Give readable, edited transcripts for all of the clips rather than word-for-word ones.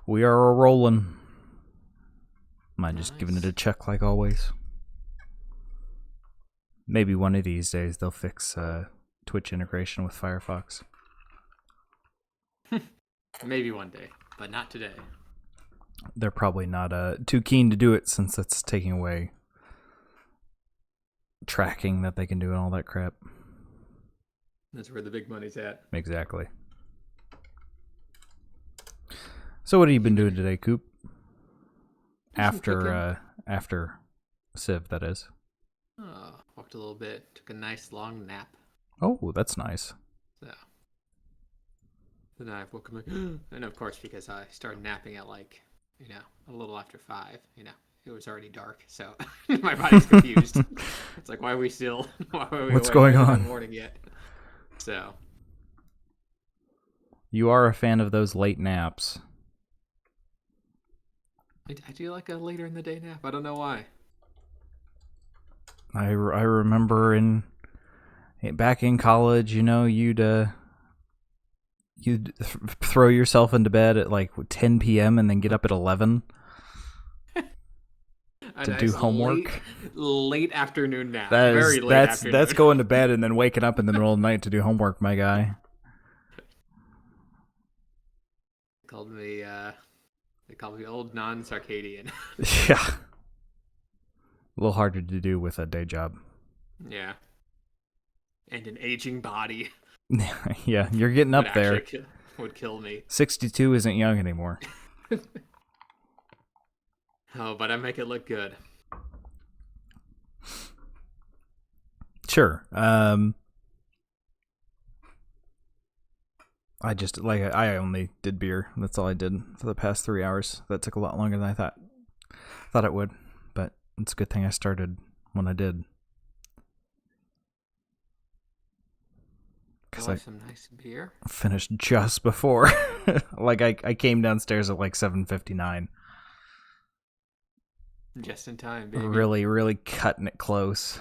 We are a rolling. Mine Nice. just giving it a check like always. Maybe one of these days they'll fix Twitch integration with Firefox. Maybe one day, but not today. They're probably not too keen to do it since it's taking away tracking that they can do and all that crap. That's where the big money's at. Exactly. So what have you been doing today, Coop? After Civ, that is. Oh, walked a little bit, took a nice long nap. Oh, that's nice. So then I woke up, and of course because I started napping at a little after 5. It was already dark, so my body's confused. It's like, why are we still? What's going on? It's not morning yet. So you are a fan of those late naps. I do like a later in the day nap. I don't know why. I remember back in college, you'd throw yourself into bed at like 10 p.m. and then get up at 11 to do homework. Late afternoon nap. Very late afternoon. That's going to bed and then waking up in the middle of the night to do homework, my guy. They called me old non-circadian. Yeah. A little harder to do with a day job. Yeah. And an aging body. Yeah, you're getting up there. Would kill me. 62 isn't young anymore. Oh, but I make it look good. Sure. I only did beer. That's all I did for the past 3 hours. That took a lot longer than I thought it would, but it's a good thing I started when I did. Because I some nice beer. Finished just before. I came downstairs at like 7:59. Just in time, baby. Really, really cutting it close.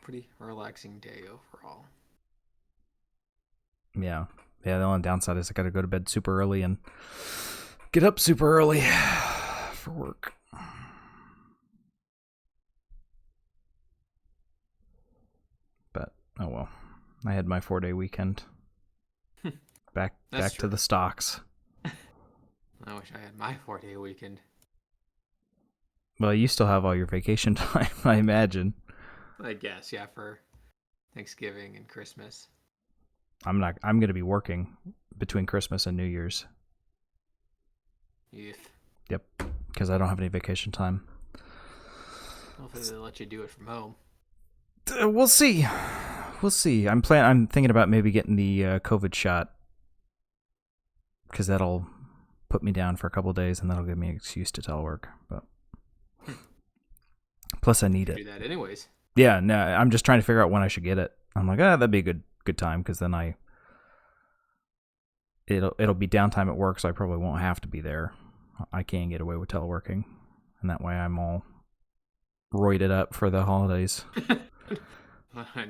Pretty relaxing day overall. Yeah. The only downside is I gotta go to bed super early and get up super early for work. But, oh well. I had my 4-day weekend. Back to the stocks. I wish I had my 4-day weekend. Well, you still have all your vacation time, I imagine. I guess, yeah, for Thanksgiving and Christmas. I'm going to be working between Christmas and New Year's. Youth. Yep, because I don't have any vacation time. Hopefully they'll let you do it from home. We'll see. I'm thinking about maybe getting the COVID shot, because that'll put me down for a couple of days and that'll give me an excuse to telework. But plus, I need it. Do that anyways. Yeah, no, I'm just trying to figure out when I should get it. I'm like, that'd be a good time, because then it'll be downtime at work, so I probably won't have to be there. I can get away with teleworking, and that way I'm all roided up for the holidays. Are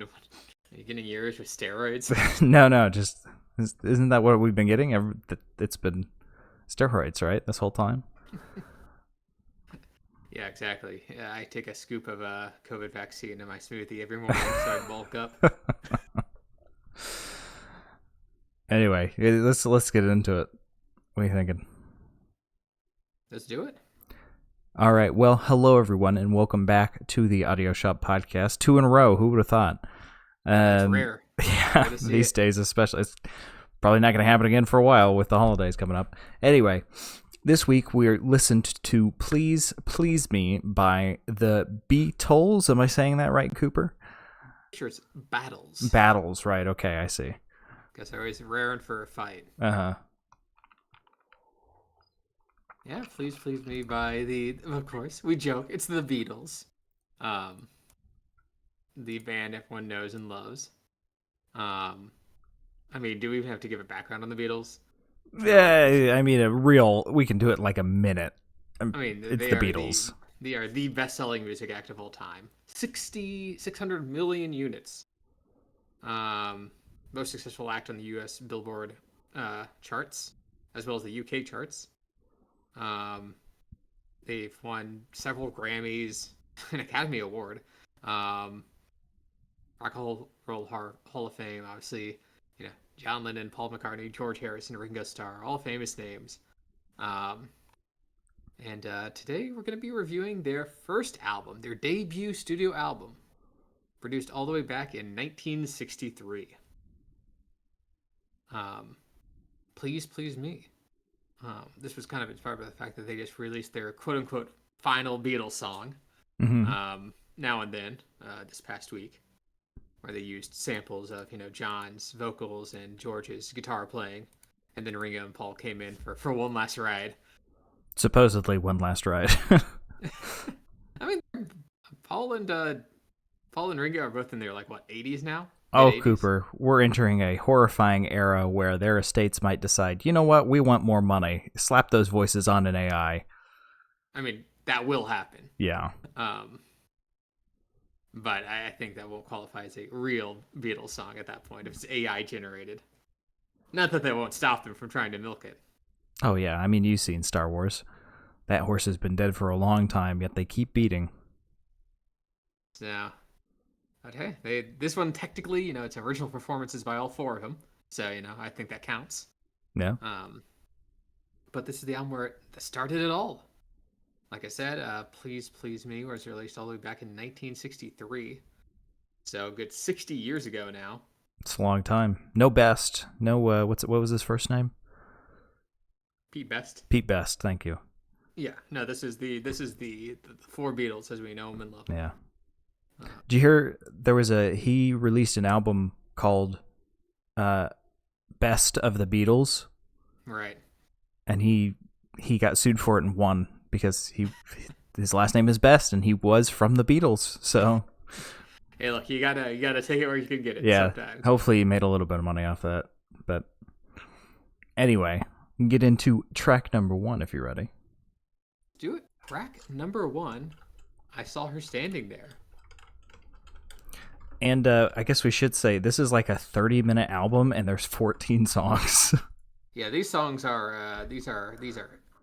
you getting yours with steroids? No, just isn't that what we've been getting? It's been steroids, right? This whole time. Yeah, exactly. Yeah, I take a scoop of a COVID vaccine in my smoothie every morning so I bulk up. Anyway, let's get into it. What are you thinking? Let's do it. All right. Well, hello everyone, and welcome back to the Audio Shop Podcast. 2 in a row. Who would have thought? It's rare. Yeah, these days especially. It's probably not going to happen again for a while with the holidays coming up. Anyway. This week we listened to Please Please Me by the Beatles. Am I saying that right, Cooper? Sure, it's Battles. Battles, right. Okay, I see. Because they're always raring for a fight. Uh-huh. Yeah, Please Please Me by of course, we joke, it's the Beatles. The band everyone knows and loves. Do we even have to give a background on the Beatles? Yeah, we can do it like a minute. It's the Beatles. They are the best-selling music act of all time. 600 million units Most successful act on the U.S. Billboard charts, as well as the U.K. charts. Um, they've won several Grammys, an Academy Award, Rock and Roll Hall of Fame, obviously. John Lennon, Paul McCartney, George Harrison, Ringo Starr, all famous names. Um, and today we're going to be reviewing their first album, their debut studio album, produced all the way back in 1963. Please, Please Me. This was kind of inspired by the fact that they just released their quote-unquote final Beatles song now and then this past week, where they used samples of, John's vocals and George's guitar playing, and then Ringo and Paul came in for one last ride. Supposedly one last ride. I mean, Paul and Ringo are both in their 80s now. Oh, Mid-80s. Cooper, we're entering a horrifying era where their estates might decide, you know what, we want more money. Slap those voices on an AI. I mean, that will happen. Yeah. But I think that won't qualify as a real Beatles song at that point if it's AI generated. Not that that won't stop them from trying to milk it. Oh, yeah. I mean, you've seen Star Wars. That horse has been dead for a long time, yet they keep beating. So, but hey, this one technically, it's original performances by all four of them. So, I think that counts. Yeah. But this is the album where that started it all. Like I said, Please Please Me was released all the way back in 1963. So a good 60 years ago now. It's a long time. No Best. No, what was his first name? Pete Best. Pete Best, thank you. Yeah, no, this is the four Beatles as we know them and love them. Yeah. Did you hear he released an album called Best of the Beatles? Right. And he got sued for it and won because his last name is Best and he was from the Beatles. So hey, look, you gotta take it where you can get it. Yeah. Sometimes. Hopefully he made a little bit of money off that. But anyway, we can get into track number 1 if you're ready. Do it. Track number 1. I Saw Her Standing There. And I guess we should say this is like a 30-minute album, and there's 14 songs. Yeah, these songs are these are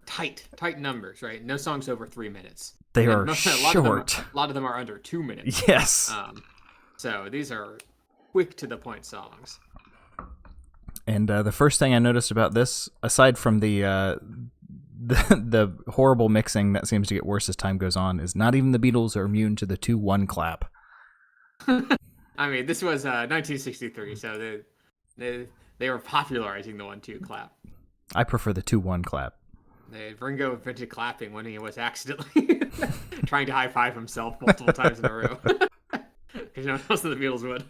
tight numbers, right? No songs over 3 minutes. They And are short. A lot of them are under 2 minutes. Yes. So these are quick to the point songs. And the first thing I noticed about this, aside from the horrible mixing that seems to get worse as time goes on, is not even the Beatles are immune to the 2-1 clap. I mean, this was 1963, so they were popularizing the 1-2 clap. I prefer the 2-1 clap. Ringo invented clapping when he was accidentally trying to high five himself multiple times in a row. Because no one else in the Beatles would.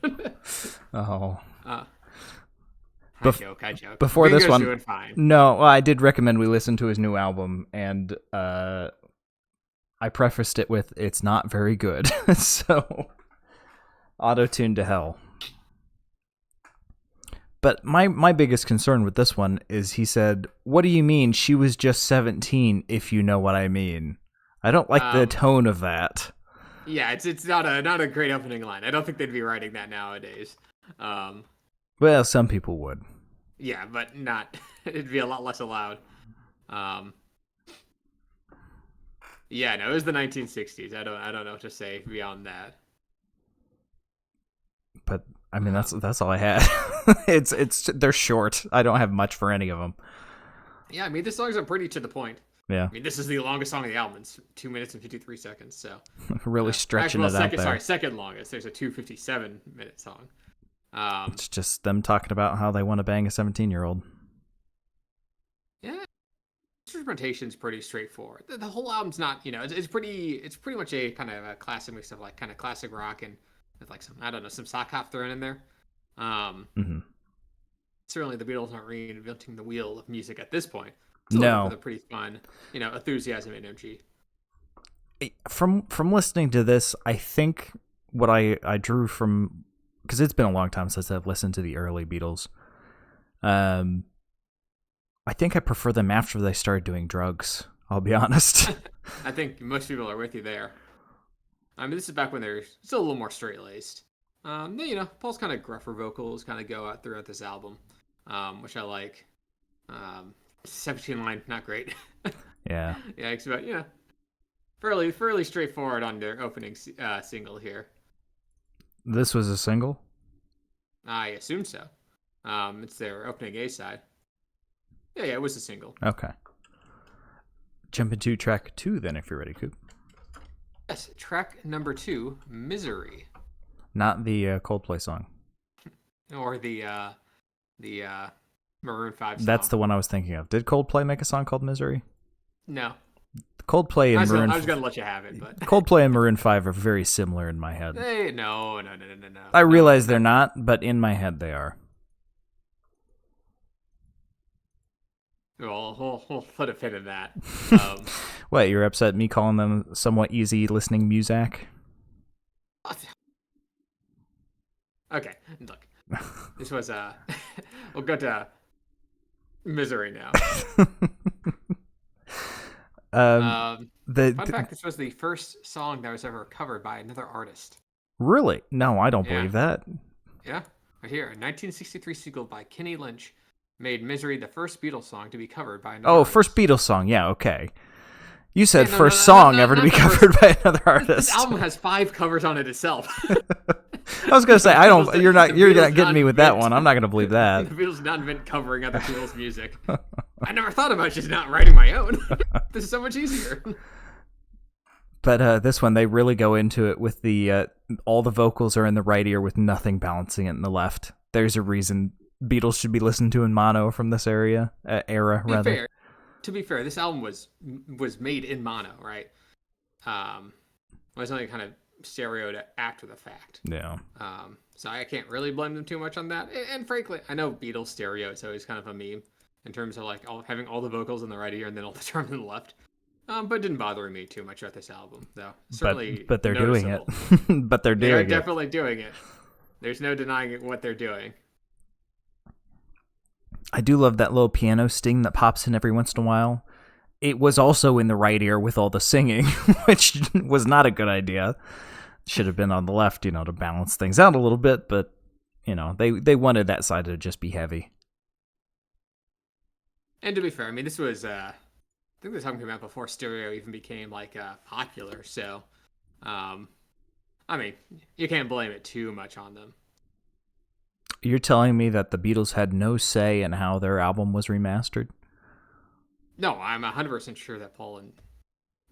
Oh. I joke. Before Ringo's this one, doing fine. No, well, I did recommend we listen to his new album, and I prefaced it with, it's not very good. So, auto-tuned to hell. But my biggest concern with this one is he said, what do you mean she was just 17, if you know what I mean? I don't like the tone of that. Yeah, it's not a great opening line. I don't think they'd be writing that nowadays. Well, some people would. Yeah, but not. It'd be a lot less allowed. Yeah, no, it was the 1960s. I don't know what to say beyond that. But I mean, that's all I had. They're short. I don't have much for any of them. Yeah, I mean, the songs are pretty to the point. Yeah. I mean, this is the longest song of the album. It's 2 minutes and 53 seconds. So really stretching it out there. Sorry, second longest. There's a 2:57-minute song. It's just them talking about how they want to bang a 17-year-old. Yeah, instrumentation's pretty straightforward. The whole album's not, it's pretty much a kind of a classic mix of kind of classic rock and with some sock hop thrown in there. Certainly the Beatles aren't reinventing the wheel of music at this point. No, with a pretty fun, enthusiasm and energy. From listening to this, I think what I drew from, because it's been a long time since I've listened to the early Beatles. I think I prefer them after they started doing drugs. I'll be honest. I think most people are with you there. I mean, this is back when they're still a little more straight-laced. Paul's kind of gruffer vocals kind of go out throughout this album, which I like. 17 line, not great. Yeah. Yeah, it's about fairly straightforward on their opening single here. This was a single? I assume so. It's their opening A side. Yeah, it was a single. Okay. Jump into track 2 then, if you're ready, Coop. Yes, track number 2, Misery. Not the Coldplay song. Or the Maroon 5 song. That's the one I was thinking of. Did Coldplay make a song called Misery? No. Coldplay and Maroon. I was gonna let you have it, but Coldplay and Maroon 5 are very similar in my head. No. I realize they're not, but in my head they are. Well, we'll put a pin in that. What, you're upset me calling them somewhat easy listening music? Okay, look. This was we'll go to Misery now. Fun fact, this was the first song that was ever covered by another artist. Really? No, I don't believe that. Yeah, right here. A 1963 single by Kenny Lynch made Misery the first Beatles song to be covered by another artist. First Beatles song. Yeah, okay. You said first song ever to be covered by another artist. This album has 5 covers on it itself. I was gonna say You're not getting me with that one. I'm not gonna believe that. The Beatles did not invent covering other people's music. I never thought about just not writing my own. This is so much easier. But this one, they really go into it with the all the vocals are in the right ear with nothing balancing it in the left. There's a reason Beatles should be listened to in mono from this era. To be fair, this album was made in mono, right? It was only kind of stereo to after the fact. Yeah. So I can't really blame them too much on that. And frankly, I know Beatles stereo is always kind of a meme in terms of like having all the vocals in the right ear and then all the drums in the left. But it didn't bother me too much about this album, though. Certainly, but they're noticeable. doing it. But they're doing it. They're definitely doing it. There's no denying what they're doing. I do love that little piano sting that pops in every once in a while. It was also in the right ear with all the singing, which was not a good idea. Should have been on the left, to balance things out a little bit, but, they wanted that side to just be heavy. And to be fair, I mean, this was, I think this album came out before stereo even became, popular, so, I mean, you can't blame it too much on them. You're telling me that the Beatles had no say in how their album was remastered? No, I'm 100% sure that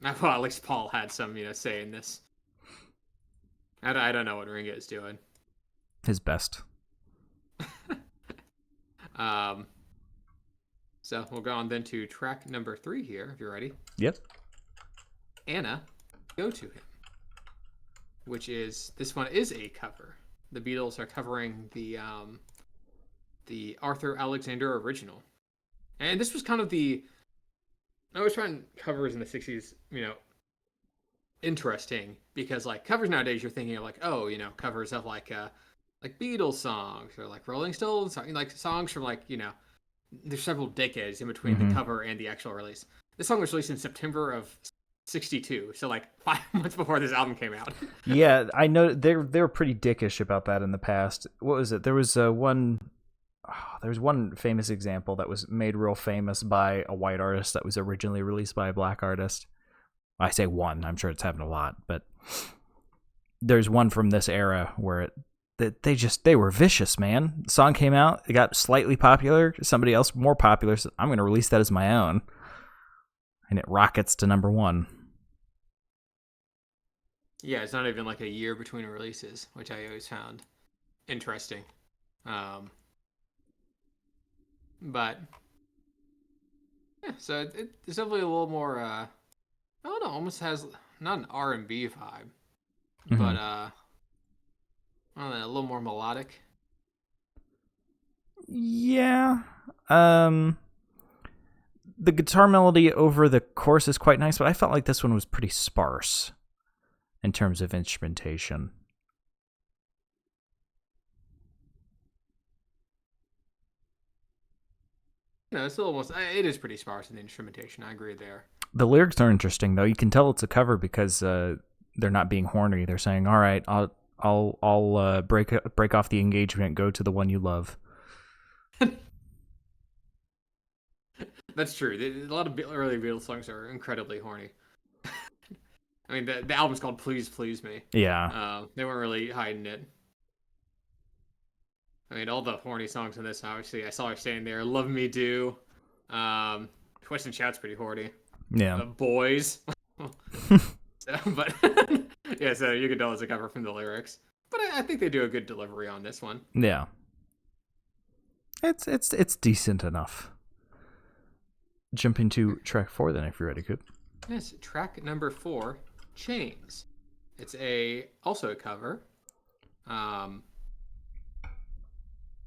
at least Paul had some, say in this. I don't know what Ringo is doing. His best. So we'll go on then to track number 3 here, if you're ready. Yep. Anna, Go to Him. This one is a cover. The Beatles are covering the Arthur Alexander original. And this was kind of I always find covers in the 60s, interesting because covers nowadays you're thinking of covers of like Beatles songs or Rolling Stones, songs from there's several decades in between the cover and the actual release. This song was released in September of 62, so 5 months before this album came out. Yeah, I know they were pretty dickish about that in the past. What was it? There was one famous example that was made real famous by a white artist that was originally released by a black artist. I say one, I'm sure it's happened a lot, but there's one from this era where they were vicious, man. The song came out, it got slightly popular, somebody else more popular said, I'm going to release that as my own. And it rockets to number 1. Yeah, it's not even a year between releases, which I always found interesting. But yeah, so it's definitely a little more. I don't know, almost has not an R&B vibe, but I don't know, a little more melodic. Yeah. The guitar melody over the chorus is quite nice, but I felt like this one was pretty sparse in terms of instrumentation. No, it is pretty sparse in the instrumentation. I agree there. The lyrics are interesting, though. You can tell it's a cover because they're not being horny. They're saying, all right, I'll break off the engagement, go to the one you love. That's true. A lot of early Beatles songs are incredibly horny. I mean, the album's called "Please Please Me." Yeah. They weren't really hiding it. I mean, all the horny songs in this, obviously, I saw her standing there. "Love Me Do," "Twist and Shout's" pretty horny. Yeah. "Boys," but yeah, so you can tell it's a cover from the lyrics. But I think they do a good delivery on this one. Yeah. It's decent enough. Jump into track 4 then, if you're ready, Coop. Yes, track number 4, "Chains." It's also a cover,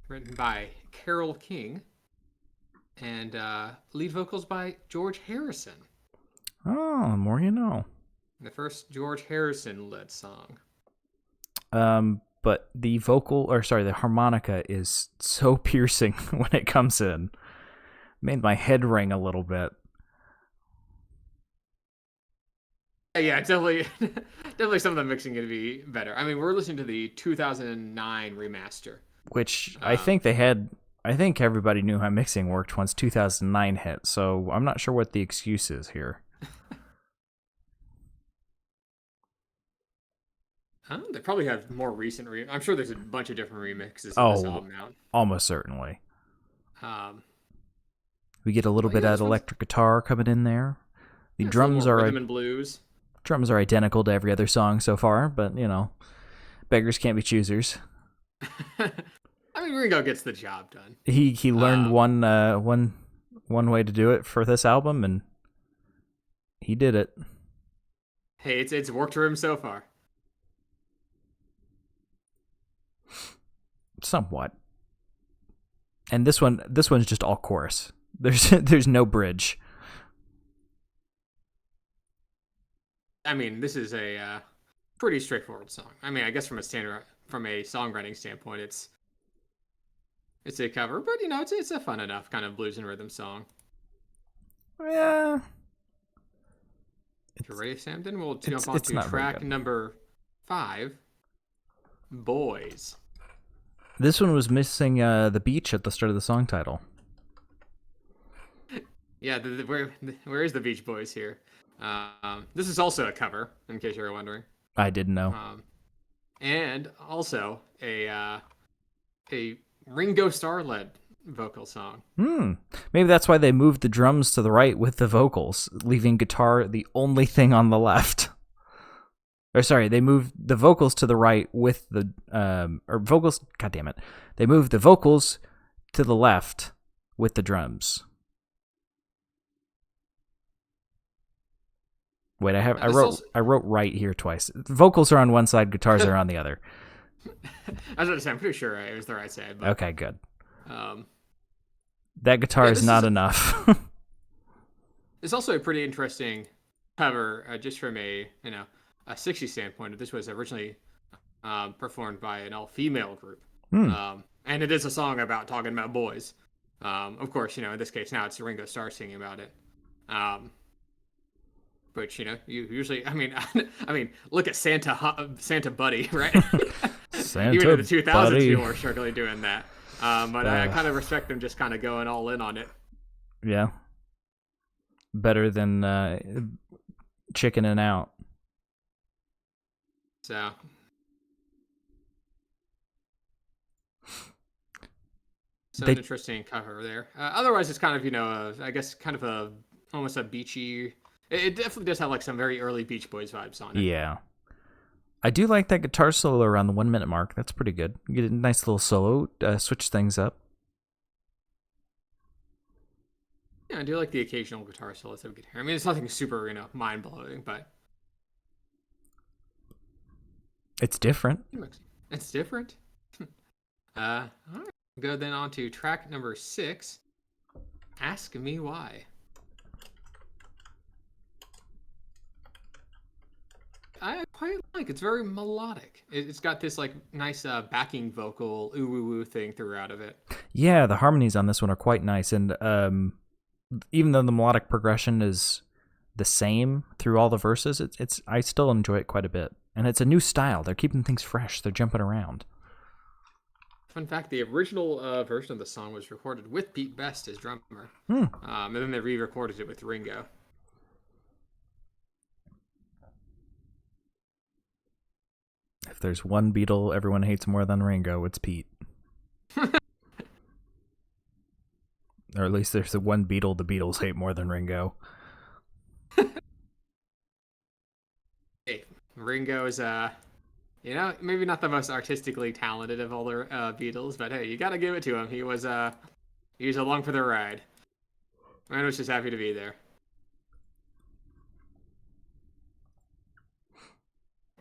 written by Carole King, and lead vocals by George Harrison. Oh, the more you know. The first George Harrison led song. But the the harmonica is so piercing when it comes in. Made my head ring a little bit. Yeah, definitely some of the mixing going to be better. I mean, we're listening to the 2009 remaster. Which I think everybody knew how mixing worked once 2009 hit, so I'm not sure what the excuse is here. They probably have more recent I'm sure there's a bunch of different remixes of this album out. Almost certainly. Um, We get a little bit of electric guitar coming in there. The drums are rhythm and blues. Drums are identical to every other song so far, but beggars can't be choosers. I mean, Ringo gets the job done. He learned one way to do it for this album, and he did it. Hey, it's worked for him so far. Somewhat. And this one's just all chorus. There's no bridge. I mean, this is a pretty straightforward song. I mean, I guess from a songwriting standpoint, it's a cover, but it's a fun enough kind of blues and rhythm song. Yeah. If you're ready, Sam, then we'll jump on to track number 5, "Boys." This one was missing the beach at the start of the song title. Yeah, where is the Beach Boys here? This is also a cover, in case you were wondering. I didn't know. And also a Ringo Starr-led vocal song. Maybe that's why they moved the drums to the right with the vocals, leaving guitar the only thing on the left. Or sorry, they moved the vocals to the right with the vocals. God damn it! They moved the vocals to the left with the drums. Wait, I wrote right here twice. Vocals are on one side, guitars are on the other. I was going to say, I'm pretty sure it was the right side. But, okay, good. That guitar is not enough. It's also a pretty interesting cover, just from a 60s standpoint. This was originally performed by an all-female group, and it is a song about talking about boys. Of course, in this case now it's Ringo Starr singing about it. But you usually, I mean, look at Santa Buddy, right? Santa Even in the 2000s, Buddy. people were struggling doing that. But I kind of respect them just kind of going all in on it. Yeah. Better than chickening out. So. An interesting cover there. Otherwise, it's kind of, I guess, kind of almost a beachy. It definitely does have like some very early Beach Boys vibes on it. Yeah. I do like that guitar solo around the 1 minute mark. That's pretty good. You get a nice little solo, switch things up. Yeah, I do like the occasional guitar solos that we get here. I mean, it's nothing super, mind blowing, but it's different. It's different. All right. Go then on to track number 6, "Ask Me Why." I quite like. It's very melodic. It's got this like nice backing vocal ooh woo woo thing throughout of it. Yeah, the harmonies on this one are quite nice, and even though the melodic progression is the same through all the verses, I still enjoy it quite a bit. And it's a new style. They're keeping things fresh. They're jumping around. Fun fact, the original version of the song was recorded with Pete Best as drummer. And then they re-recorded it with Ringo. If there's one Beatle everyone hates more than Ringo, it's Pete. Or at least there's the one Beatle the Beatles hate more than Ringo. Hey, Ringo is, maybe not the most artistically talented of all the Beatles, but hey, you gotta give it to him. He was along for the ride. Man was just happy to be there.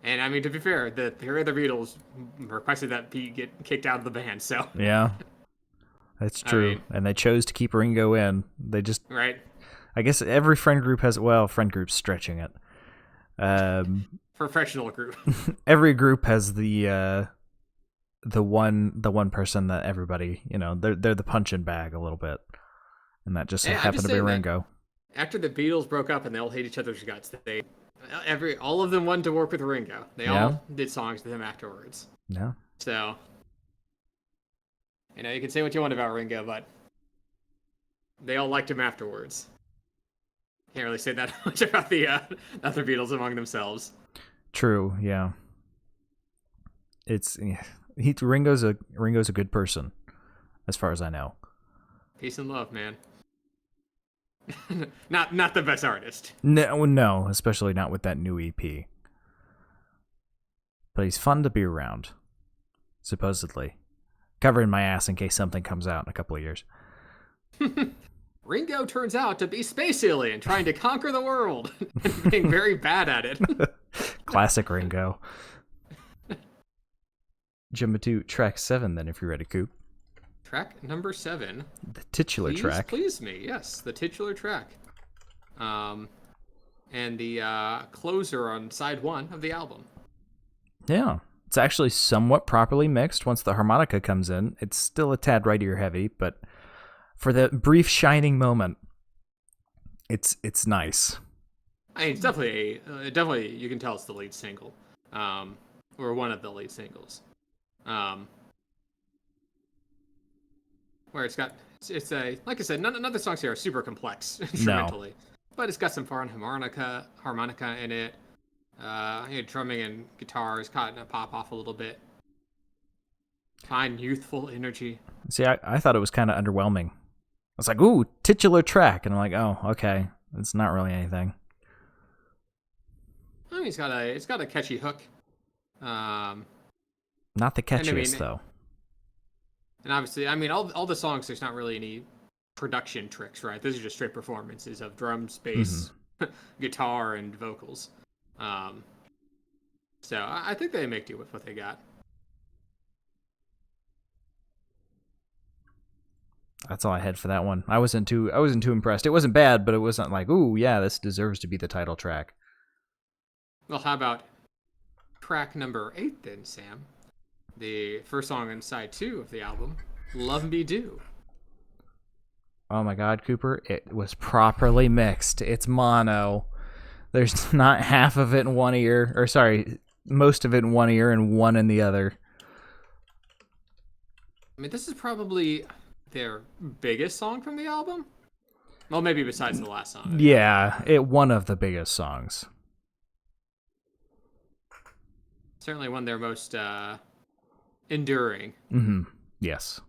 And I mean, to be fair, the other Beatles requested that Pete get kicked out of the band, so. Yeah. That's true. And they chose to keep Ringo in. They just... Right. I guess every friend group has... Well, friend group's stretching it. Professional group. Every group has the one person that everybody, they're the punching bag a little bit. And that just happened to be Ringo. After the Beatles broke up and they all hate each other's guts, all of them wanted to work with Ringo. They all did songs with him afterwards. Yeah. So... you can say what you want about Ringo, but they all liked him afterwards. Can't really say that much about the other Beatles among themselves. True, yeah. Ringo's a good person, as far as I know. Peace and love, man. not the best artist. No, especially not with that new EP. But he's fun to be around, supposedly. Covering my ass in case something comes out in a couple of years. Ringo turns out to be space alien trying to conquer the world and being very bad at it. Classic Ringo. Jump into track 7 then, if you're ready, Coop. Track number 7. The titular track. Please me, yes, the titular track. And the closer on side 1 of the album. Yeah. It's actually somewhat properly mixed once the harmonica comes in. It's still a tad right ear heavy, but for the brief shining moment, it's nice. I mean, it's definitely you can tell it's the lead single, or one of the lead singles, where it's like I said, none of the songs here are super complex instrumentally, but it's got some fun harmonica in it. Drumming and guitars caught in a pop off a little bit. Fine, youthful energy. See, I thought it was kind of underwhelming. I was like, ooh, titular track. And I'm like, oh, okay. It's not really anything. I mean, it's got a catchy hook. Not the catchiest, though. And obviously, I mean, all the songs, there's not really any production tricks, right? Those are just straight performances of drums, bass, guitar, and vocals. So I think they make do with what they got. That's all I had for that one. I wasn't too impressed. It wasn't bad, but it wasn't like, ooh, yeah, this deserves to be the title track. Well, how about track number 8 then, Sam? The first song on side 2 of the album, Love Me Do. Oh my God, Cooper, it was properly mixed. It's mono. There's not half of it in one ear, or sorry, most of it in one ear and one in the other. I mean, this is probably their biggest song from the album. Well, maybe besides the last song. Yeah, one of the biggest songs. Certainly one of their most enduring. Mm-hmm. Yes.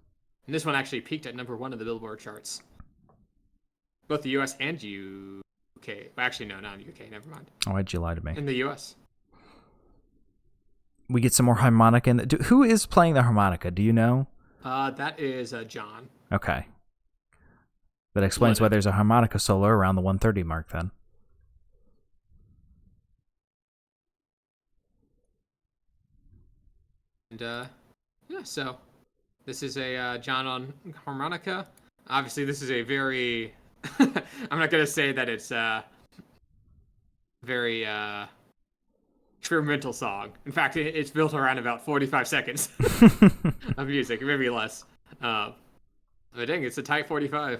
And this one actually peaked at number 1 of the Billboard charts. Both the US and UK. Well, actually, no, not in the UK. Never mind. Oh, why'd you lie to me? In the US. We get some more harmonica. Who is playing the harmonica? Do you know? That is John. Okay. That explains why there's a harmonica solo around the 130 mark then. And, so this is a John on harmonica. Obviously, this is a very... I'm not going to say that it's a very experimental song. In fact, it's built around about 45 seconds of music, maybe less. But dang, it's a tight 45.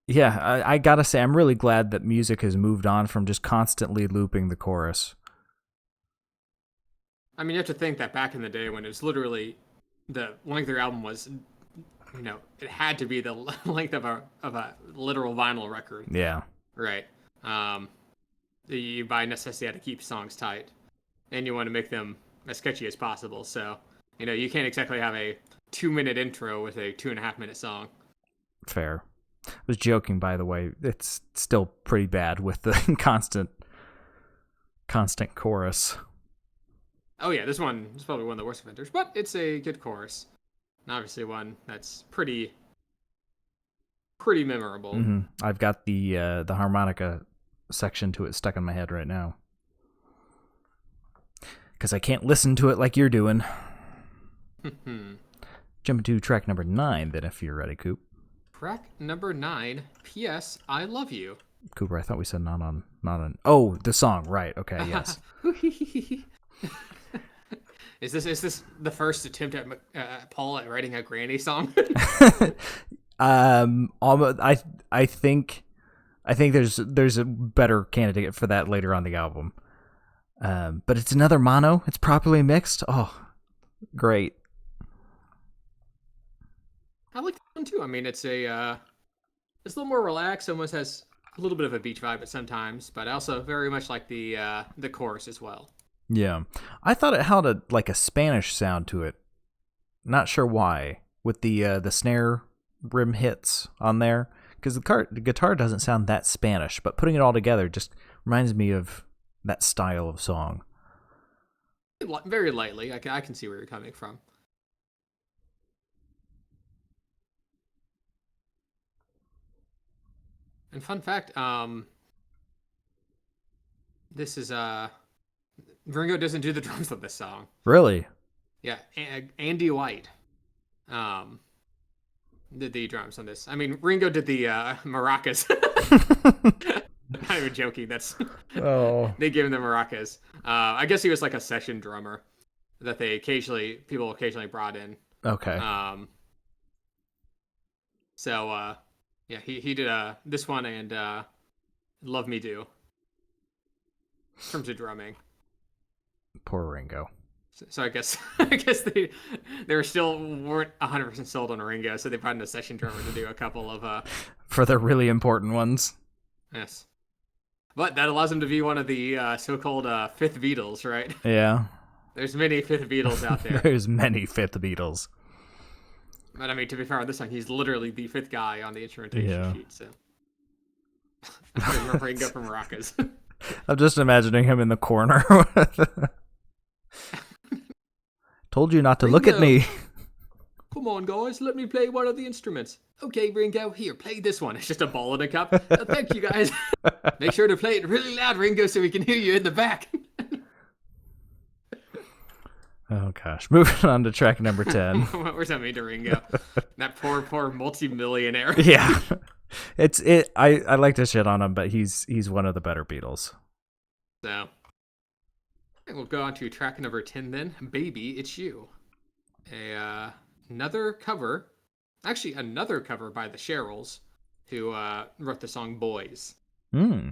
Yeah, I gotta say, I'm really glad that music has moved on from just constantly looping the chorus. I mean, you have to think that back in the day when it was literally the length of their album was, it had to be the length of a literal vinyl record, Yeah. right? You by necessity had to keep songs tight, and you want to make them as catchy as possible. So, you can't exactly have a 2-minute intro with a 2.5-minute song. Fair. I was joking, by the way. It's still pretty bad with the constant chorus. Oh yeah, this one is probably one of the worst offenders, but it's a good chorus. And obviously one that's pretty memorable. Mm-hmm. I've got the harmonica section to it stuck in my head right now. Because I can't listen to it like you're doing. Jumping to track number 9, then, if you're ready, Coop. Track number 9, P.S. I Love You. Cooper, I thought we said not on. Oh, the song, right? Okay, yes. Is this the first attempt at Paul at writing a Granny song? I think there's a better candidate for that later on the album. But it's another mono. It's properly mixed. Oh, great. I like that one too. I mean, it's a little more relaxed. Almost has a little bit of a beach vibe at sometimes, but I also very much like the chorus as well. Yeah, I thought it had a Spanish sound to it. Not sure why, with the snare rim hits on there, because the guitar doesn't sound that Spanish, but putting it all together just reminds me of that style of song. Very lightly, I can see where you're coming from. And fun fact, this is Ringo doesn't do the drums on this song. Really? Yeah, Andy White did the drums on this. I mean, Ringo did the maracas. I'm not even joking. That's they gave him the maracas. I guess he was like a session drummer that people occasionally brought in. Okay. So yeah, he did this one and Love Me Do in terms of drumming. Poor Ringo. So I guess they weren't 100% sold on Ringo, so they brought in a session drummer to do a couple of for the really important ones. Yes, but that allows him to be one of the so-called fifth Beatles, right? Yeah. There's many fifth Beatles out there. There's many fifth Beatles. But I mean, to be fair on this song, he's literally the fifth guy on the instrumentation sheet. So Ringo from maracas. I'm just imagining him in the corner. Told you not to look at me. Come on, guys, let me play one of the instruments. Okay, Ringo, here, play this one. It's just a ball in a cup. Thank you, guys. Make sure to play it really loud, Ringo, so we can hear you in the back. Oh, gosh. Moving on to track number 10. What was that mean to Ringo? That poor multi-millionaire. Yeah. I like to shit on him, but he's one of the better Beatles. So, we'll go on to track number 10 then. Baby, It's You. Another cover by the Sherrills, who wrote the song Boys. So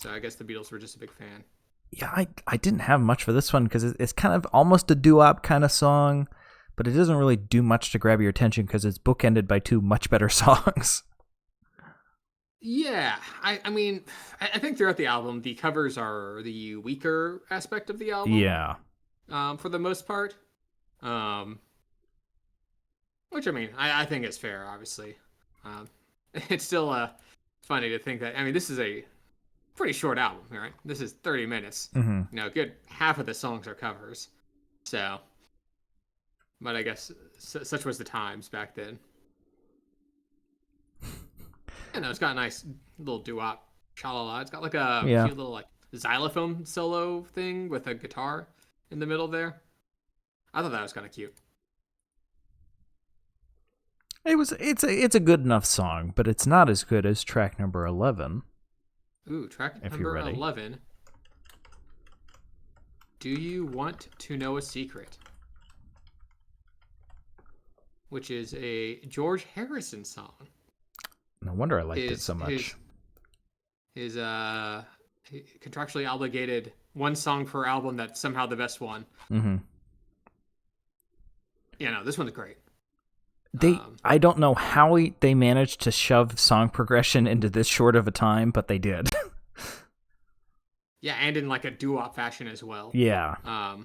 I guess the Beatles were just a big fan. Yeah, I didn't have much for this one because it's kind of almost a doo-wop kind of song, but it doesn't really do much to grab your attention because it's bookended by two much better songs. Yeah, I mean, I think throughout the album, the covers are the weaker aspect of the album. Yeah. For the most part. Which, I mean, I think is fair, obviously. It's still funny to think that, I mean, this is a pretty short album, right? This is 30 minutes. Mm-hmm. Good half of the songs are covers. So, but I guess such was the times back then. It's got a nice little doo-wop, cha-la-la. It's got like a cute little like xylophone solo thing with a guitar in the middle there. I thought that was kind of cute. It's a good enough song, but it's not as good as track number 11. Ooh, track number 11. Do You Want to Know a Secret? Which is a George Harrison song. No wonder I liked it so much. His contractually obligated one song per album that's somehow the best one. Mm-hmm. Yeah, no, this one's great. I don't know how they managed to shove song progression into this short of a time, but they did. Yeah, and in like a doo-wop fashion as well. Yeah. I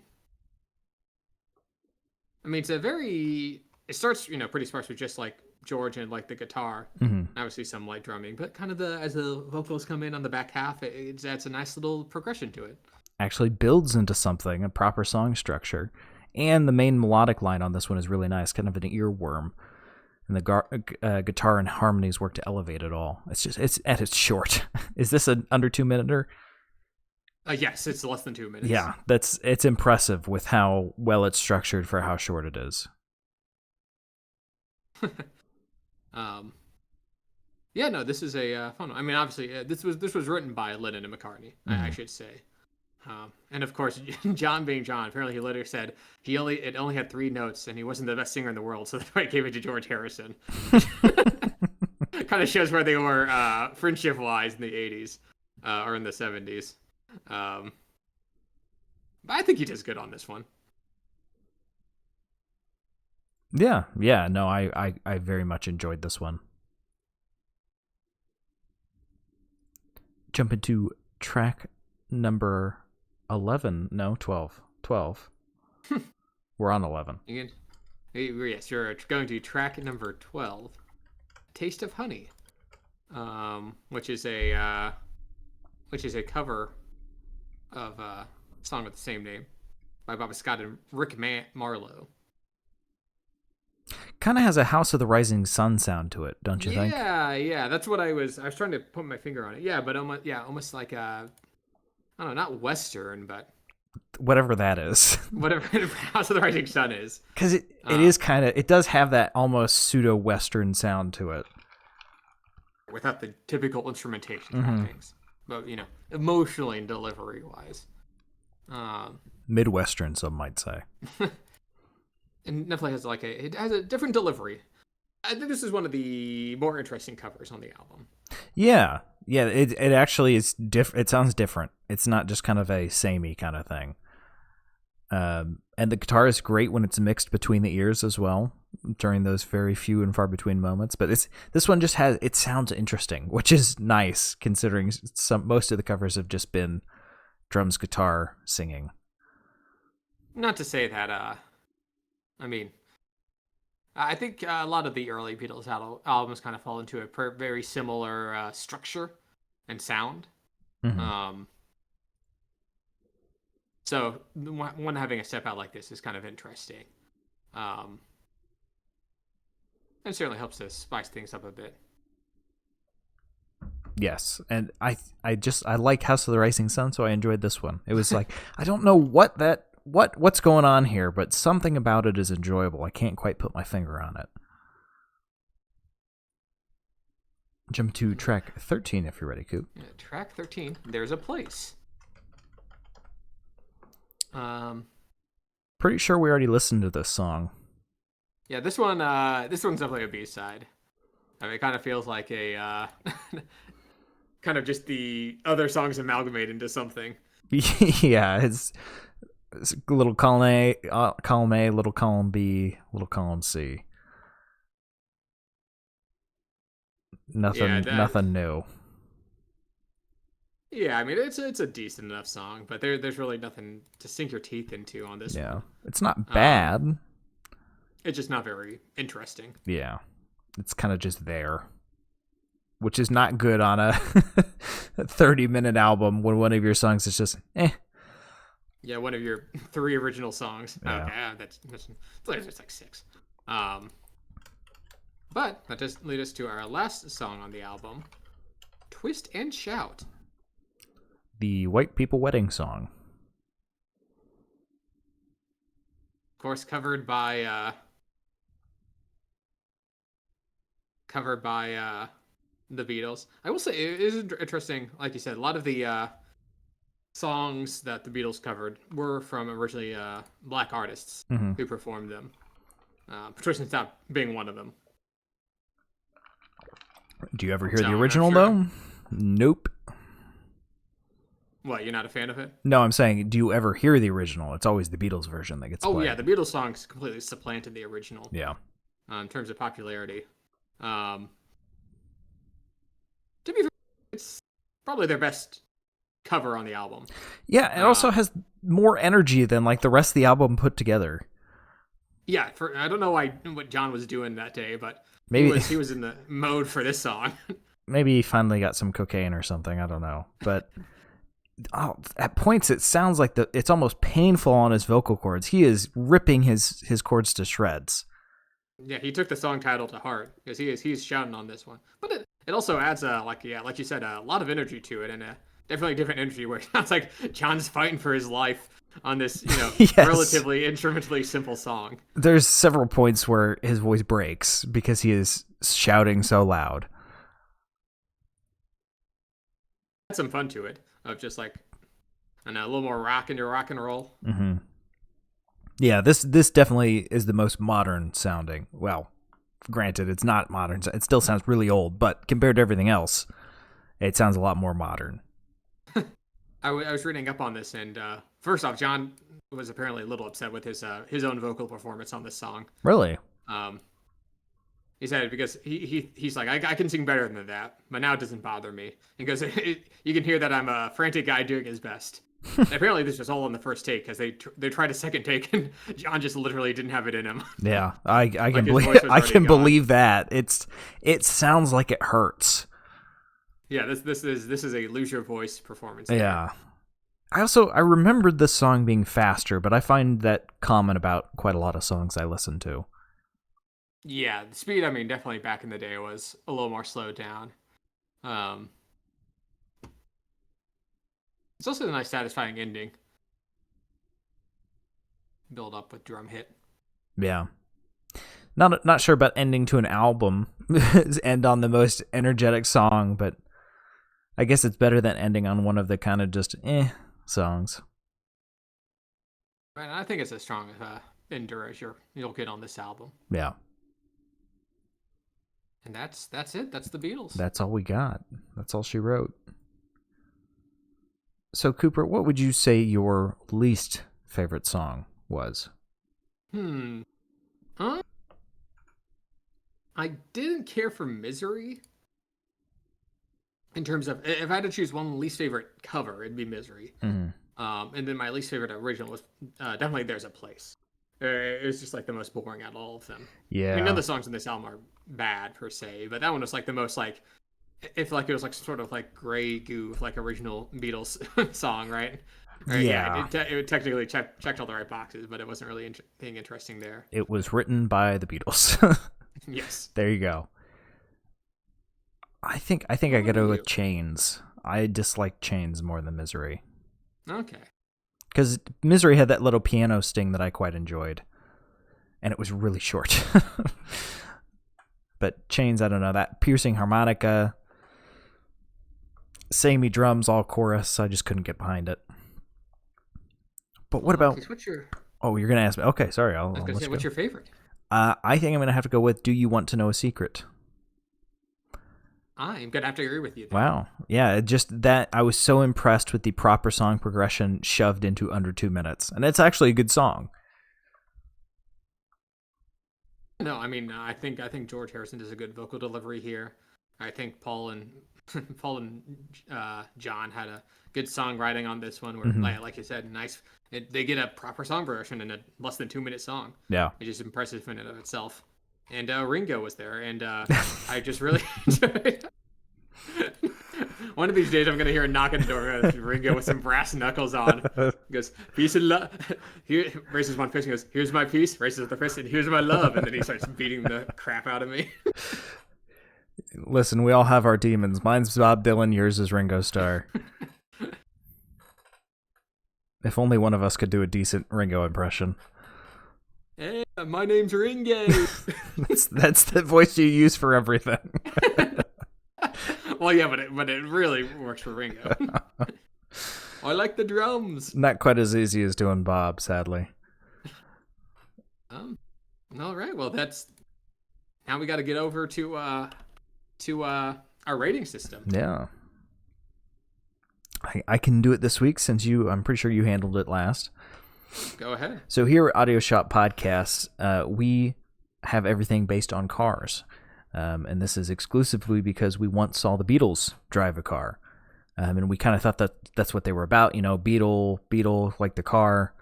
mean, it starts, pretty sparse with just like George and like the guitar, Mm-hmm. obviously some light drumming, but kind of as the vocals come in on the back half, it adds a nice little progression to it. Actually builds into something, a proper song structure. And the main melodic line on this one is really nice, kind of an earworm. And the guitar and harmonies work to elevate it all. It's short. Is this an under 2-minute? Yes, it's less than 2 minutes. Yeah, it's impressive with how well it's structured for how short it is. Yeah, no, this is a fun one. I mean, obviously, this was written by Lennon and McCartney, I should say. And of course, John being John, apparently he later said it only had 3 notes and he wasn't the best singer in the world, so that's why he gave it to George Harrison. Kind of shows where they were friendship wise in the 80s or in the 70s. But I think he does good on this one. Yeah, no, I very much enjoyed this one. Jump into track number 11. No, 12. 12. We're on 11. Yes, you're going to track number 12, Taste of Honey, which is a cover of a song with the same name by Bob Scott and Rick Marlowe. Kind of has a House of the Rising Sun sound to it, don't you think? Yeah, that's what I was trying to put my finger on it. Yeah, but almost like I don't know, not Western, but whatever that is. Whatever House of the Rising Sun is. Because it does have that almost pseudo-Western sound to it. Without the typical instrumentation things. But, emotionally and delivery-wise. Midwestern, some might say. And definitely has a different delivery. I think this is one of the more interesting covers on the album. Yeah, it actually is it sounds different. It's not just kind of a samey kind of thing. And the guitar is great when it's mixed between the ears as well during those very few and far between moments. But this one just it sounds interesting, which is nice considering most of the covers have just been drums, guitar, singing. Not to say that, I think a lot of the early Beatles albums kind of fall into a very similar structure and sound. Mm-hmm. So one having a step out like this is kind of interesting. And certainly helps to spice things up a bit. Yes, and I like House of the Rising Sun, so I enjoyed this one. It was like I don't know what's going on here, but something about it is enjoyable. I can't quite put my finger on it. Jump to track 13 if you're ready, Coop. Yeah, track 13, There's a Place. Pretty sure we already listened to this song. Yeah, this one's definitely a B-side. I mean, it kind of feels like a kind of just the other songs amalgamated into something. Yeah, it's little column A, little column B, little column C. Nothing new. Yeah, I mean it's a decent enough song, but there's really nothing to sink your teeth into on this one. Yeah, it's not bad. It's just not very interesting. Yeah, it's kind of just there, which is not good on a 30-minute album when one of your songs is just eh. Yeah, one of your 3 original songs. Yeah. Okay, that's like 6. But that does lead us to our last song on the album, Twist and Shout. The White People Wedding song. Of course, covered by the Beatles. I will say it is interesting, like you said, a lot of the songs that the Beatles covered were from originally black artists who performed them. Patricia Stout being one of them. Do you ever hear the original though? Nope. What, you're not a fan of it? No, I'm saying, do you ever hear the original? It's always the Beatles version that gets Oh played. yeah, the Beatles songs completely supplanted the original. Yeah. In terms of popularity. Um, to be fair, it's probably their best cover on the album. Yeah, it also has more energy than like the rest of the album put together. Yeah, I don't know what John was doing that day, but Maybe he was in the mode for this song. maybe he finally got some cocaine or something. I don't know, but at points it sounds like it's almost painful on his vocal cords. He is ripping his cords to shreds. Yeah, he took the song title to heart because he's shouting on this one. But it also adds like you said, a lot of energy to it, and definitely different energy where it sounds like John's fighting for his life on this Yes. relatively instrumentally simple song. There's several points where his voice breaks because he is shouting so loud. Had some fun to it of just like, I don't know, a little more rock into rock and roll. Mm-hmm. Yeah, this definitely is the most modern sounding. Well, granted, it's not modern. It still sounds really old, but compared to everything else, it sounds a lot more modern. I was reading up on this, and first off, John was apparently a little upset with his own vocal performance on this song. Really? He said because he's like, I can sing better than that, but now it doesn't bother me. He goes, you can hear that I'm a frantic guy doing his best. And apparently this was all on the first take because they tried a second take and John just literally didn't have it in him. Yeah, I can believe that. It sounds like it hurts. Yeah, this is a lose your voice performance. Yeah. I remembered this song being faster, but I find that common about quite a lot of songs I listen to. Yeah, the speed, I mean, definitely back in the day was a little more slowed down. It's also a nice, satisfying ending. Build up with drum hit. Yeah. Not sure about ending to an album, end on the most energetic song, but I guess it's better than ending on one of the kind of just songs. And I think it's as strong ender as you'll get on this album. Yeah. And that's it. That's the Beatles. That's all we got. That's all she wrote. So, Cooper, what would you say your least favorite song was? I didn't care for Misery. In terms of, if I had to choose one least favorite cover, it'd be Misery. Mm-hmm. And then my least favorite original was definitely There's a Place. It was just like the most boring out of all of them. Yeah. I mean, none of the songs in this album are bad per se, but that one was like the most like, if like it was like sort of like gray goo, like original Beatles song, right? Yeah. It technically checked all the right boxes, but it wasn't really anything interesting there. It was written by the Beatles. Yes. There you go. I think I gotta go with Chains. I dislike Chains more than Misery. Okay. Because Misery had that little piano sting that I quite enjoyed. And it was really short. But Chains, I don't know, that piercing harmonica, samey drums, all chorus, I just couldn't get behind it. But what about... Oh, you're going to ask me. Okay, sorry. I was going to say, what's your favorite? I think I'm going to have to go with Do You Want to Know a Secret? I'm going to have to agree with you there. Wow. Yeah, just that, I was so impressed with the proper song progression shoved into under 2 minutes. And it's actually a good song. No, I mean, I think George Harrison does a good vocal delivery here. I think Paul and John had a good songwriting on this one. Where, like you said, nice. They get a proper song progression in a less than 2 minute song. Yeah, which is impressive in and of itself. And Ringo was there, and I just really enjoyed. One of these days, I'm gonna hear a knock on the door. Ringo with some brass knuckles on. He goes, "Peace and love." Here, raises one fist and goes, "Here's my peace." Raises the fist and "Here's my love." And then he starts beating the crap out of me. Listen, we all have our demons. Mine's Bob Dylan. Yours is Ringo Starr. If only one of us could do a decent Ringo impression. Hey, my name's Ringo. That's the voice you use for everything. Well, yeah, but it really works for Ringo. I like the drums. Not quite as easy as doing Bob, sadly. All right. Well, now we got to get over to our rating system. Yeah. I can do it this week since I'm pretty sure you handled it last. Go ahead. So here at Audio Shop Podcasts, we have everything based on cars. And this is exclusively because we once saw the Beatles drive a car. And we kind of thought that that's what they were about, Beetle, like the car.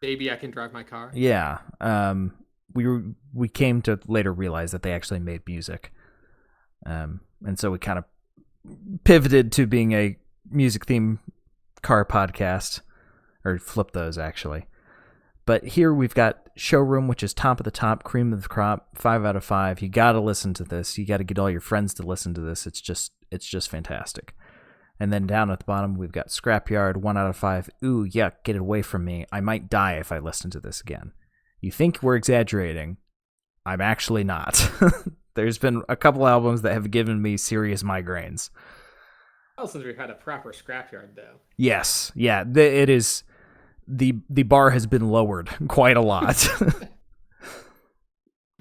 Baby, I can drive my car. Yeah. We came to later realize that they actually made music. And so we kind of pivoted to being a music-themed car podcast, or flip those, actually. But here we've got Showroom, which is top of the top, cream of the crop, 5 out of 5. You got to listen to this. You got to get all your friends to listen to this. It's just fantastic. And then down at the bottom, we've got Scrapyard, 1 out of 5. Ooh, yuck, get it away from me. I might die if I listen to this again. You think we're exaggerating. I'm actually not. There's been a couple albums that have given me serious migraines. Well, since we've had a proper Scrapyard, though. Yes, yeah, it is. The bar has been lowered quite a lot.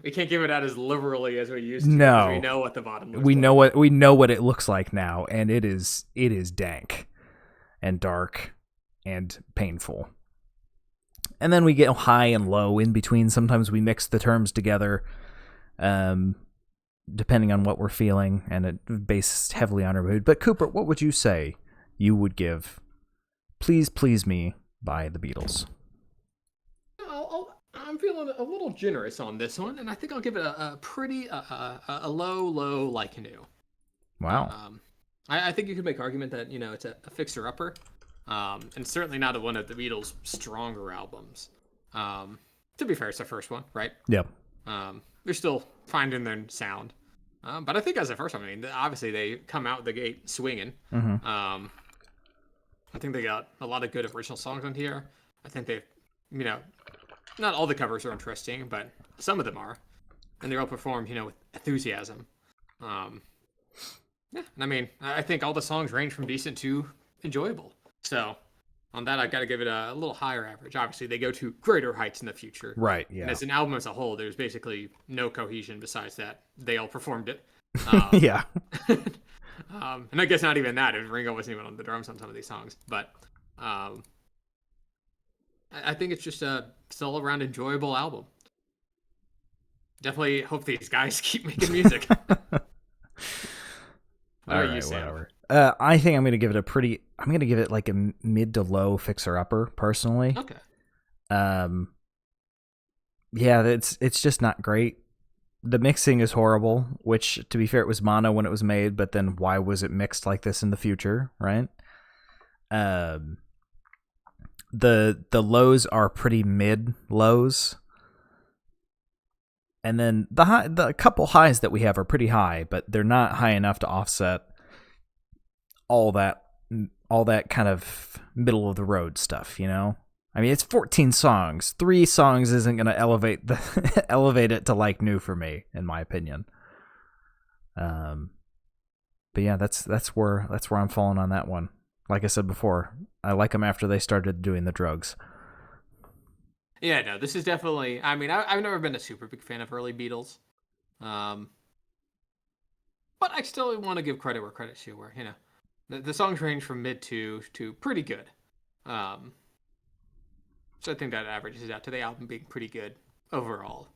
We can't give it out as liberally as we used to. No, we know what the bottom looks we like. know what it looks like now, and it is dank and dark and painful. And then we get high and low in between. Sometimes we mix the terms together, depending on what we're feeling, and it based heavily on our mood. But Cooper, what would you say you would give "Please Please Me" by the Beatles? I'm feeling a little generous on this one, and I think I'll give it a pretty low like new. Wow. I think you could make argument that it's a fixer-upper, and certainly not one of the Beatles' stronger albums. To be fair, it's the first one, right? Yep. They're still finding their sound, but I think as the first one, I mean, obviously they come out the gate swinging. Mm-hmm. I think they got a lot of good original songs on here. I think they've, not all the covers are interesting, but some of them are, and they're all performed, with enthusiasm. Yeah, I mean, I think all the songs range from decent to enjoyable. So, on that, I've got to give it a little higher average. Obviously, they go to greater heights in the future. Right, yeah. And as an album as a whole, there's basically no cohesion besides that. They all performed it. Yeah. And I guess not even that. Ringo wasn't even on the drums on some of these songs. But I think it's just a still around enjoyable album. Definitely hope these guys keep making music. All right, whatever. I think I'm going to give it like a mid to low fixer-upper, personally. Okay. Yeah, it's just not great. The mixing is horrible, which, to be fair, it was mono when it was made, but then why was it mixed like this in the future, right? The lows are pretty mid lows. And then the couple highs that we have are pretty high, but they're not high enough to offset all that kind of middle of the road stuff, I mean, it's 14 songs. 3 songs isn't going to elevate it to like new for me, in my opinion. But yeah, that's where I'm falling on that one. Like I said before, I like them after they started doing the drugs. Yeah, no, this is definitely. I mean, I've never been a super big fan of early Beatles, but I still want to give credit where credit's due. Where the songs range from mid to pretty good. So I think that averages out to the album being pretty good overall.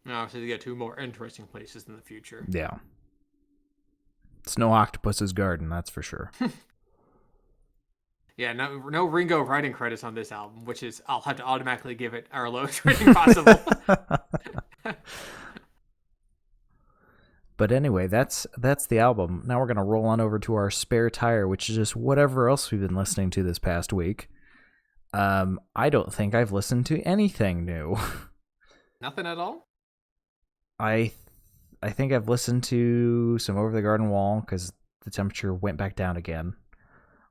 Now, obviously, they get to more interesting places in the future. Yeah. It's no Octopus's Garden, that's for sure. Yeah, no Ringo writing credits on this album, which is, I'll have to automatically give it our lowest rating possible. But anyway, that's the album. Now we're going to roll on over to our spare tire, which is just whatever else we've been listening to this past week. I don't think I've listened to anything new. Nothing at all? I think I've listened to some Over the Garden Wall because the temperature went back down again.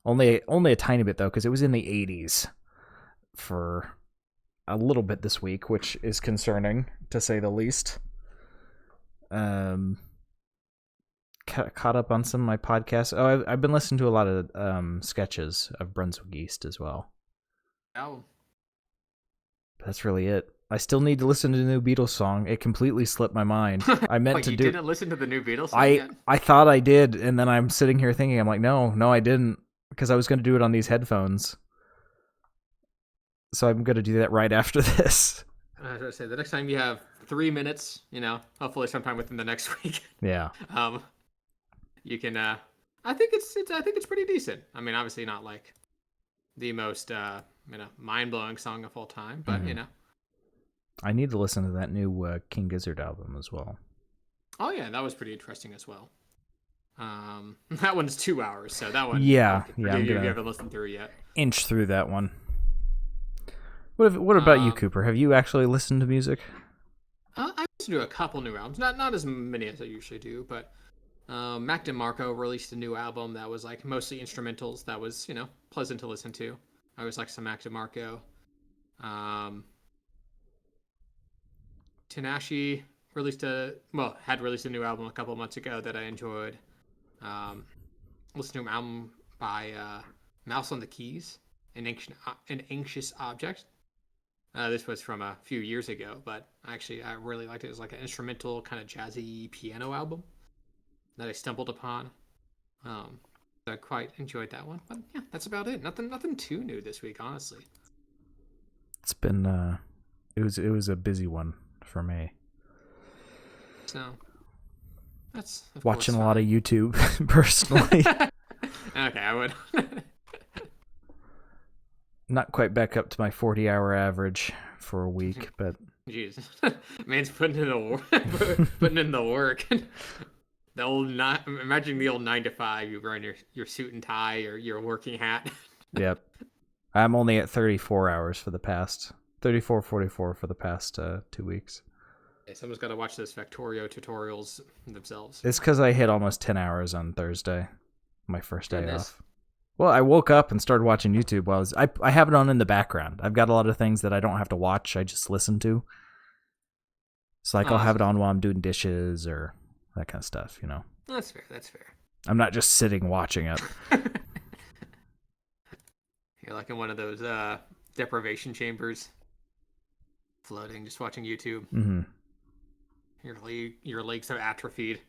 Only a tiny bit, though, because it was in the 80s for a little bit this week, which is concerning, to say the least. Caught up on some of my podcasts. Oh, I've been listening to a lot of sketches of Brunswick East as well. Oh. That's really it. I still need to listen to the new Beatles song. It completely slipped my mind. I meant to do. You didn't listen to the new Beatles song yet? I thought I did, and then I'm sitting here thinking, I'm like, no, I didn't, because I was going to do it on these headphones. So I'm going to do that right after this. I was going to say, the next time you have 3 minutes, hopefully sometime within the next week. Yeah. You can. I think it's pretty decent. I mean, obviously not like the most mind blowing song of all time, but I need to listen to that new King Gizzard album as well. Oh yeah, that was pretty interesting as well. That one's 2 hours, so that one. Yeah. If you haven't listened through yet. Inch through that one. What about you, Cooper? Have you actually listened to music? I used to do a couple new albums, not as many as I usually do, but Mac DeMarco released a new album that was like mostly instrumentals. That was pleasant to listen to. I always like some Mac DeMarco. Tinashe had released a new album a couple of months ago that I enjoyed. Listened to an album by Mouse on the Keys, an Anxious Object. This was from a few years ago, but actually I really liked it. It was like an instrumental kind of jazzy piano album that I stumbled upon. So I quite enjoyed that one. But yeah, that's about it. Nothing too new this week, honestly. It's been it was a busy one for me. So that's watching a lot of YouTube personally. Okay, I would. Not quite back up to my 40-hour average for a week, but jeez, man's putting in the work. Imagine the old 9 to 5. You wearing your suit and tie or your working hat. Yep, I'm only at 34 hours for the past 44 for the past 2 weeks. Okay, someone's got to watch those Factorio tutorials themselves. It's because I hit almost 10 hours on Thursday, my first day off. Well, I woke up and started watching YouTube while I have it on in the background. I've got a lot of things that I don't have to watch. I just listen to. So I'll have it on while I'm doing dishes or that kind of stuff, That's fair. I'm not just sitting watching it. You're like in one of those deprivation chambers, floating, just watching YouTube. Mm-hmm. Your legs have atrophied.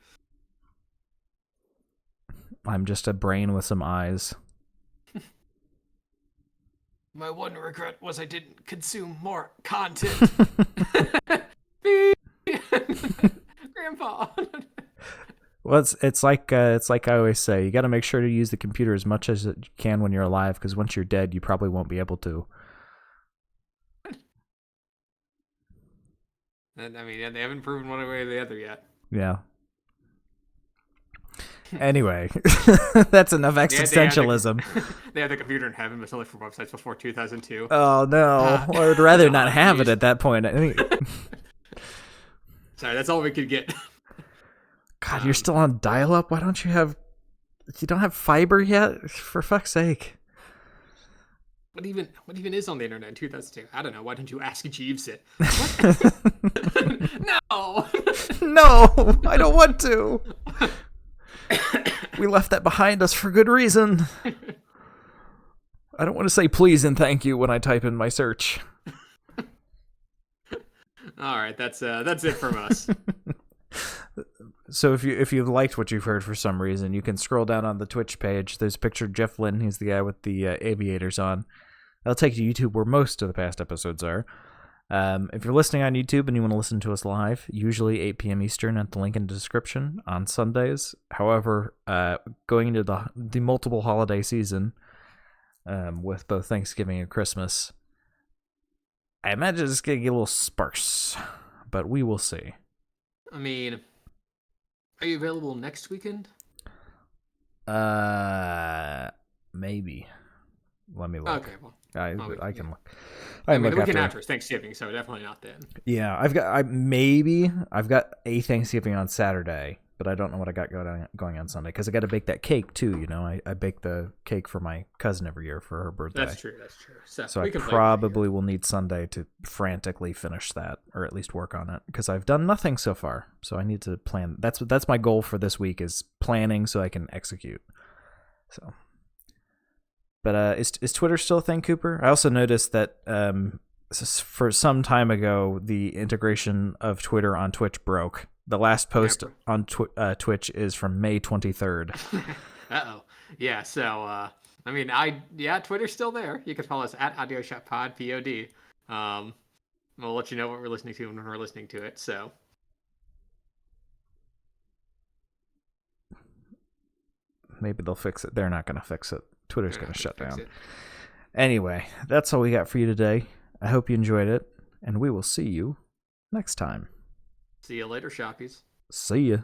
I'm just a brain with some eyes. My one regret was I didn't consume more content. Grandpa. Well, it's like I always say, you got to make sure to use the computer as much as you can when you're alive, because once you're dead, you probably won't be able to. And I mean, they haven't proven one way or the other yet. Yeah. Anyway, that's enough existentialism. They had the computer in heaven, but it's only for websites before 2002. Oh no, I would rather not have it at that point. Sorry, that's all we could get. God, you're still on dial-up? Why don't you have? You don't have fiber yet? For fuck's sake! What even is on the internet in 2002? I don't know. Why didn't you ask Jeeves it? No, no, I don't want to. We left that behind us for good reason. I don't want to say please and thank you when I type in my search. All right, that's it from us. So if you've liked what you've heard for some reason, you can scroll down on the Twitch page. There's a picture of Jeff Lynne. He's the guy with the aviators on. That'll take you to YouTube, where most of the past episodes are. If you're listening on YouTube and you want to listen to us live, usually 8 p.m. Eastern at the link in the description on Sundays. However, going into the multiple holiday season, with both Thanksgiving and Christmas, I imagine it's going to get a little sparse, but we will see. I mean, are you available next weekend? Maybe. Let me look. Okay, well. I can look. I mean, the weekend after is Thanksgiving, so definitely not then. Yeah, I've got a Thanksgiving on Saturday, but I don't know what I got going on Sunday, because I got to bake that cake too. I bake the cake for my cousin every year for her birthday. That's true. So I probably will need Sunday to frantically finish that, or at least work on it, because I've done nothing so far. So I need to plan. That's my goal for this week, is planning so I can execute. So. But is Twitter still a thing, Cooper? I also noticed that for some time ago, the integration of Twitter on Twitch broke. The last post on Twitch is from May 23rd. Uh-oh. Yeah, so I mean, Twitter's still there. You can follow us at Audio Shop Pod, POD. We'll let you know what we're listening to when we're listening to it. So. Maybe they'll fix it. They're not going to fix it. Twitter's going to shut down. Anyway, that's all we got for you today. I hope you enjoyed it, and we will see you next time. See you later, Shoppies. See ya.